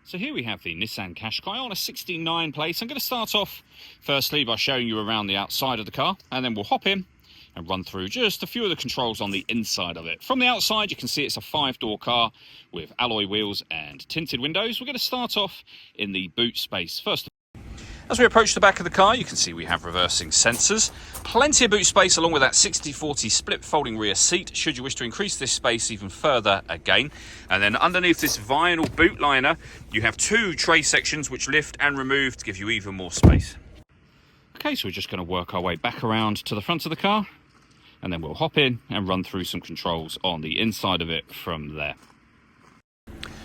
So here we have the Nissan Qashqai on a 69 plate. I'm going to start off firstly by showing you around the outside of the car, and then we'll hop in and run through just a few of the controls on the inside of it. From the outside, you can see it's a 5-door car with alloy wheels and tinted windows. We're going to start off in the boot space first. As we approach the back of the car, you can see we have reversing sensors, plenty of boot space along with that 60/40 split folding rear seat should you wish to increase this space even further again. And then underneath this vinyl boot liner, you have 2 tray sections which lift and remove to give you even more space. Okay, so we're just going to work our way back around to the front of the car, and then we'll hop in and run through some controls on the inside of it from there.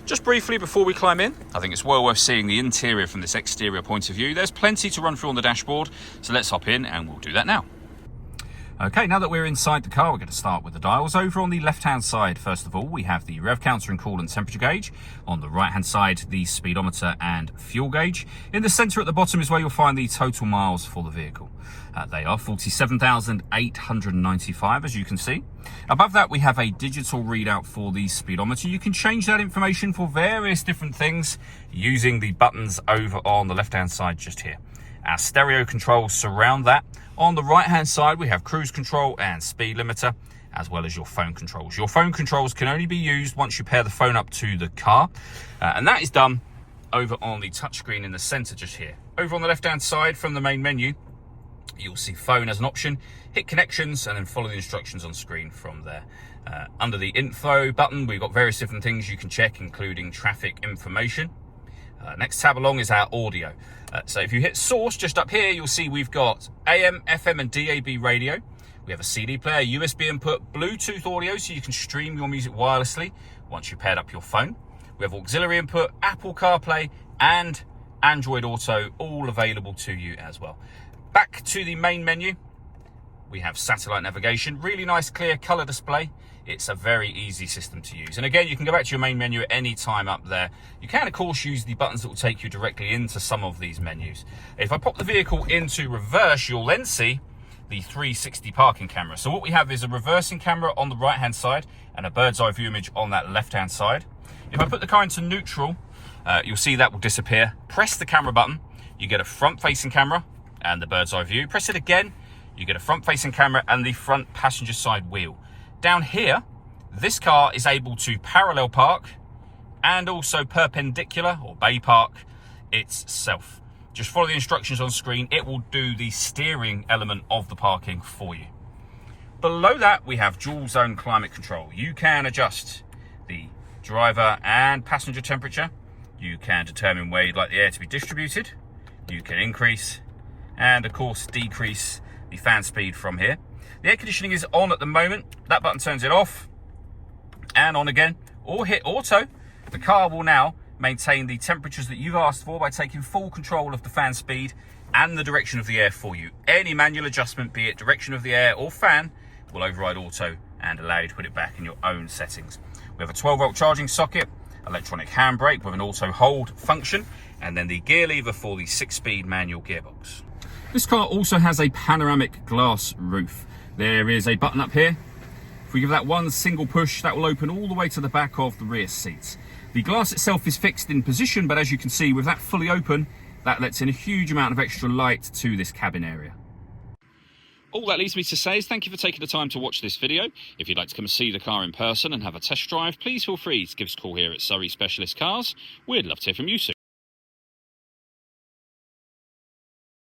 Just briefly before we climb in, I think it's well worth seeing the interior from this exterior point of view. There's plenty to run through on the dashboard, so let's hop in and we'll do that now. Okay, now that we're inside the car, we're going to start with the dials. Over on the left-hand side, first of all, we have the rev counter and coolant temperature gauge. On the right-hand side, the speedometer and fuel gauge. In the centre at the bottom is where you'll find the total miles for the vehicle. They are 47,895, as you can see. Above that, we have a digital readout for the speedometer. You can change that information for various different things using the buttons over on the left-hand side just here. Our stereo controls surround that. On the right-hand side, we have cruise control and speed limiter, as well as your phone controls. Your phone controls can only be used once you pair the phone up to the car, and that is done over on the touchscreen in the center just here. Over on the left-hand side from the main menu, you'll see phone as an option. Hit connections and then follow the instructions on screen from there. Under the info button, we've got various different things you can check, including traffic information. Next tab along is our audio. So if you hit source just up here, you'll see we've got AM, FM and DAB radio. We have a CD player, USB input, Bluetooth audio, so you can stream your music wirelessly once you've paired up your phone. We have auxiliary input, Apple CarPlay and Android Auto, all available to you as well. Back to the main menu, we have satellite navigation, really nice clear color display. It's a very easy system to use. And again, you can go back to your main menu at any time up there. You can, of course, use the buttons that will take you directly into some of these menus. If I pop the vehicle into reverse, you'll then see the 360 parking camera. So what we have is a reversing camera on the right-hand side and a bird's eye view image on that left-hand side. If I put the car into neutral, you'll see that will disappear. Press the camera button, you get a front-facing camera and the bird's eye view. Press it again, you get a front-facing camera and the front passenger side wheel. Down here, this car is able to parallel park and also perpendicular or bay park itself. Just follow the instructions on screen. It will do the steering element of the parking for you. Below that, we have dual zone climate control. You can adjust the driver and passenger temperature. You can determine where you'd like the air to be distributed. You can increase and, of course, decrease the fan speed from here. The air conditioning is on at the moment. That button turns it off and on again, or hit auto. The car will now maintain the temperatures that you've asked for by taking full control of the fan speed and the direction of the air for you. Any manual adjustment, be it direction of the air or fan, will override auto and allow you to put it back in your own settings. We have a 12-volt charging socket, electronic handbrake with an auto hold function, and then the gear lever for the 6-speed manual gearbox. This car also has a panoramic glass roof. There is a button up here. If we give that one single push, that will open all the way to the back of the rear seats. The glass itself is fixed in position, but as you can see, with that fully open, that lets in a huge amount of extra light to this cabin area. All that leaves me to say is thank you for taking the time to watch this video. If you'd like to come and see the car in person and have a test drive, please feel free to give us a call here at Surrey Specialist Cars. We'd love to hear from you soon.